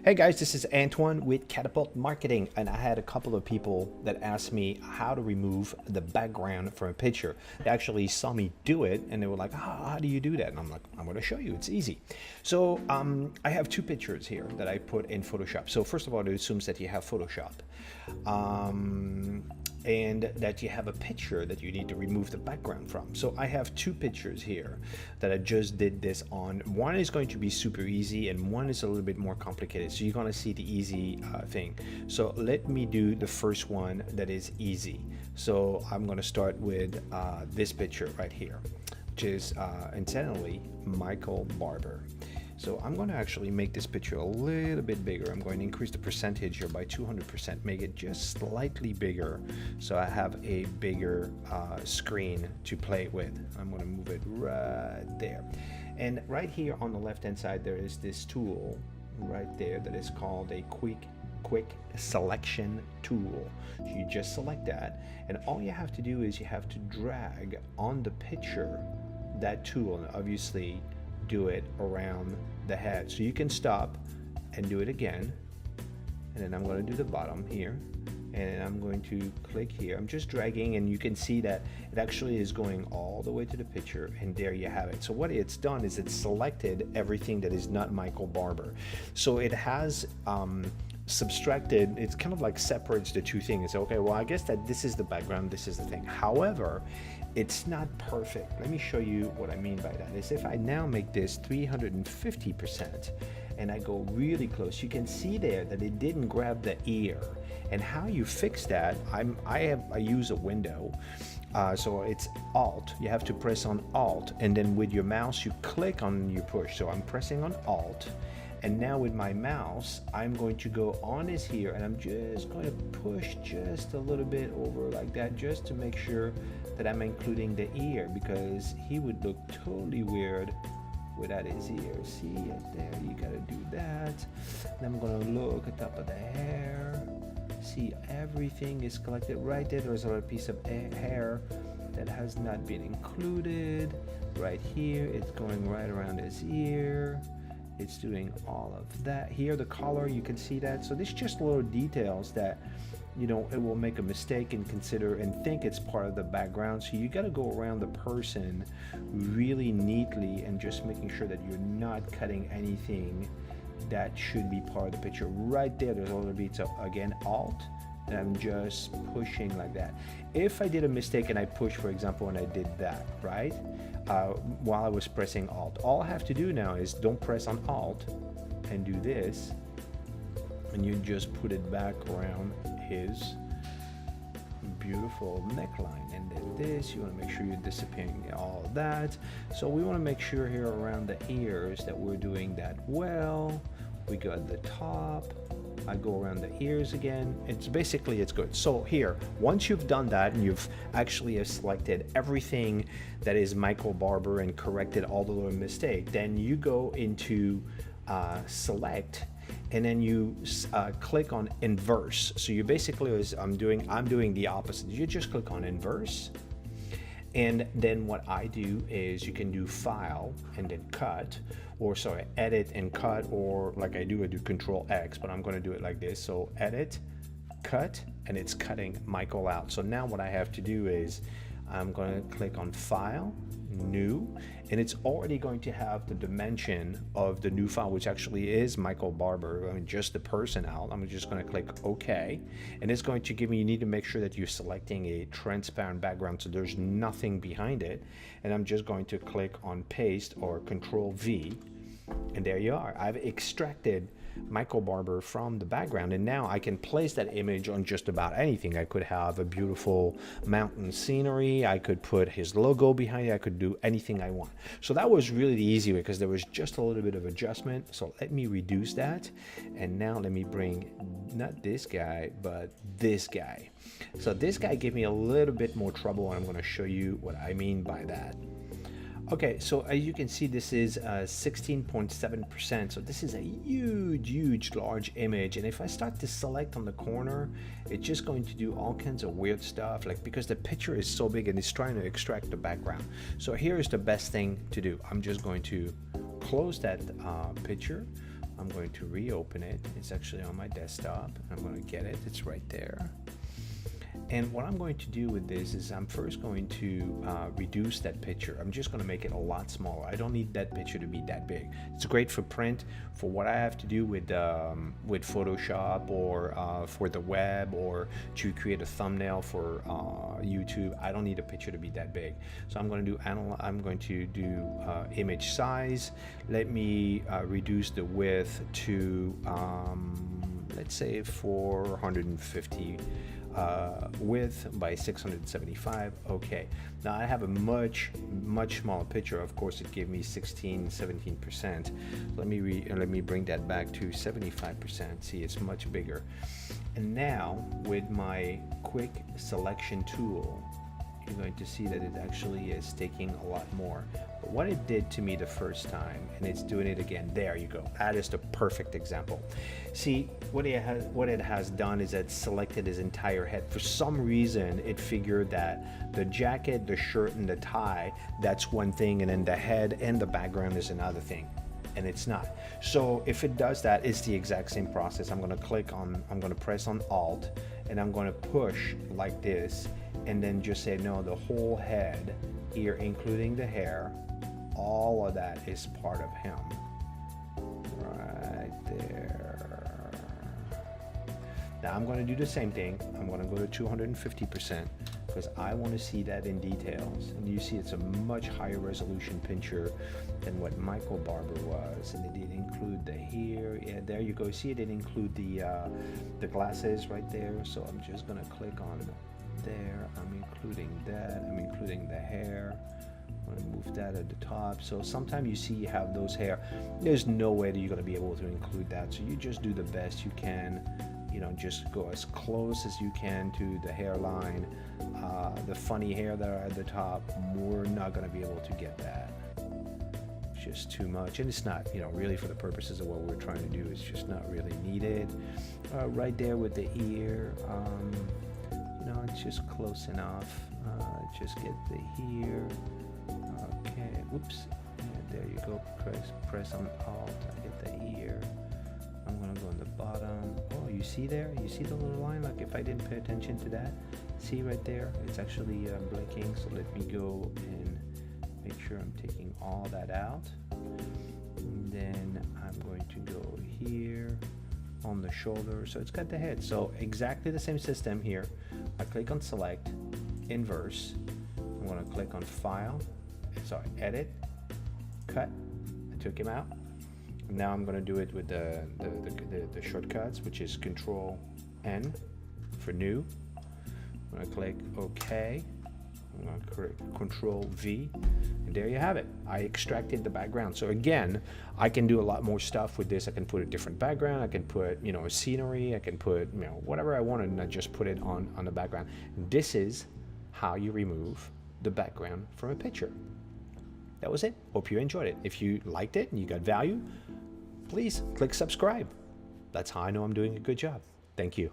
Hey guys, this is Antoine with Katapult.Marketing, and I had a couple of people that asked me how to remove the background from a picture. They actually saw me do it and they were like, how do you do that? And I'm like, I'm going to show you. It's easy. So I have two pictures here that I put in Photoshop. So first of all, it assumes that you have Photoshop. And that you have a picture that you need to remove the background from. So I have two pictures here that I just did this on. One is going to be super easy and one is a little bit more complicated. So you're going to see the easy thing. So let me do the first one that is easy. So I'm going to start with this picture right here, which is incidentally Michael Barber. So I'm going to actually make this picture a little bit bigger. I'm going to increase the percentage here by 200%, make it just slightly bigger so I have a bigger screen to play with. I'm going to move it right there. And right here on the left hand side there is this tool right there that is called a quick selection tool. So you just select that, and all you have to do is you have to drag on the picture that tool, and obviously do it around the head. So you can stop and do it again, and then I'm going to do the bottom here, and I'm going to click here. I'm just dragging, and you can see that it actually is going all the way to the picture, and there you have it. So what it's done is it's selected everything that is not Michael Barber. So it has subtracted, it's kind of like separates the two things. Okay, well, I guess that this is the background, this is the thing. However, it's not perfect. Let me show you what I mean by that. Is if I now make this 350% and I go really close, you can see there that it didn't grab the ear. And how you fix that, I use a window. So it's Alt. You have to press on Alt, and then with your mouse you click on your push. So I'm pressing on Alt, and now with my mouse I'm going to go on his ear, and I'm just going to push just a little bit over like that, just to make sure that I'm including the ear, because he would look totally weird without his ear. See it there, you gotta do that. And I'm gonna look at top of the hair. See, everything is collected right there. There's a little piece of hair that has not been included. Right here, it's going right around his ear. It's doing all of that. Here, the color, you can see that. So there's just little details that, you know, it will make a mistake and consider and think it's part of the background. So you got to go around the person really neatly and just making sure that you're not cutting anything that should be part of the picture. Right there, there's a little bit. So again, Alt, and I'm just pushing like that. If I did a mistake and I pushed, for example, and I did that, right? While I was pressing Alt, all I have to do now is don't press on Alt and do this, and you just put it back around his beautiful neckline. And then this, you want to make sure you're disappearing all of that. So we want to make sure here around the ears that we're doing that well. We go at the top, I go around the ears again. It's good. So here, once you've done that and you've actually selected everything that is Michael Barber and corrected all the little mistake, then you go into select, and then you click on inverse. So you basically, as I'm doing the opposite. You just click on inverse, and then what I do is you can do file and then cut, or sorry, edit and cut, or like I do Control X, but I'm going to do it like this. So edit, cut, and it's cutting Michael out. So now what I have to do is I'm going to click on file, new, and it's already going to have the dimension of the new file, which actually is Michael Barber. I mean, just the person out. I'm just going to click OK, and it's going to give me, you need to make sure that you're selecting a transparent background so there's nothing behind it. And I'm just going to click on paste or Control V, and there you are. I've extracted Michael Barber from the background, and now I can place that image on just about anything. I could have a beautiful mountain scenery, I could put his logo behind it, I could do anything I want. So that was really the easy way, because there was just a little bit of adjustment. So let me reduce that, and now let me bring not this guy but this guy. So this guy gave me a little bit more trouble, and I'm going to show you what I mean by that. Okay, so as you can see, this is 16.7%. So this is a huge, large image. And if I start to select on the corner, it's just going to do all kinds of weird stuff, like because the picture is so big and it's trying to extract the background. So here's the best thing to do. I'm just going to close that picture. I'm going to reopen it. It's actually on my desktop. I'm going to get it. It's right there. And what I'm going to do with this is I'm first going to reduce that picture. I'm just going to make it a lot smaller. I don't need that picture to be that big. It's great for print, for what I have to do with Photoshop or for the web or to create a thumbnail for YouTube. I don't need a picture to be that big. So I'm going to do image size. Let me reduce the width to let's say 450. Width by 675. Okay, now I have a much smaller picture. Of course, it gave me 17%. Let me bring that back to 75%. See, it's much bigger. And now with my quick selection tool, you're going to see that it actually is taking a lot more. But what it did to me the first time, and it's doing it again, there you go. That is the perfect example. See, what it has done is it selected his entire head. For some reason, it figured that the jacket, the shirt, and the tie, that's one thing, and then the head and the background is another thing. And it's not. So if it does that, it's the exact same process. I'm going to press on Alt, and I'm going to push like this, and then just say no, the whole head here, including the hair, all of that is part of him. Right there. Now I'm going to do the same thing. I'm going to go to 250% because I want to see that in details. And you see it's a much higher resolution picture than what Michael Barber was. And it did include the hair. Yeah, there you go. See, it did include the glasses right there. So I'm just going to click on there. I'm including that. I'm including the hair. I'm going to move that at the top. So sometimes you see you have those hair. There's no way that you're going to be able to include that. So you just do the best you can. You know, just go as close as you can to the hairline. The funny hair that are at the top, we're not going to be able to get that. It's just too much, and it's not, you know, really for the purposes of what we're trying to do. It's just not really needed. Right there with the ear, you know, it's just close enough. Just get the ear. Okay, whoops. Yeah, there you go. Press on Alt. I get the ear. I'm gonna go on the bottom. Oh, you see there? You see the little line? Like if I didn't pay attention to that, see right there? It's actually blinking. So let me go and make sure I'm taking all that out. And then I'm going to go here on the shoulder. So it's got the head. So exactly the same system here. I click on Select, Inverse. I'm gonna click on File. Sorry, Edit, Cut. I took him out. Now I'm going to do it with the shortcuts, which is Control N for new. I'm going to click OK. I'm going to click Control V, and there you have it. I extracted the background. So again, I can do a lot more stuff with this. I can put a different background. I can put, you know, a scenery. I can put, you know, whatever I want, and I just put it on the background. And this is how you remove the background from a picture. That was it. Hope you enjoyed it. If you liked it and you got value, please click subscribe. That's how I know I'm doing a good job. Thank you.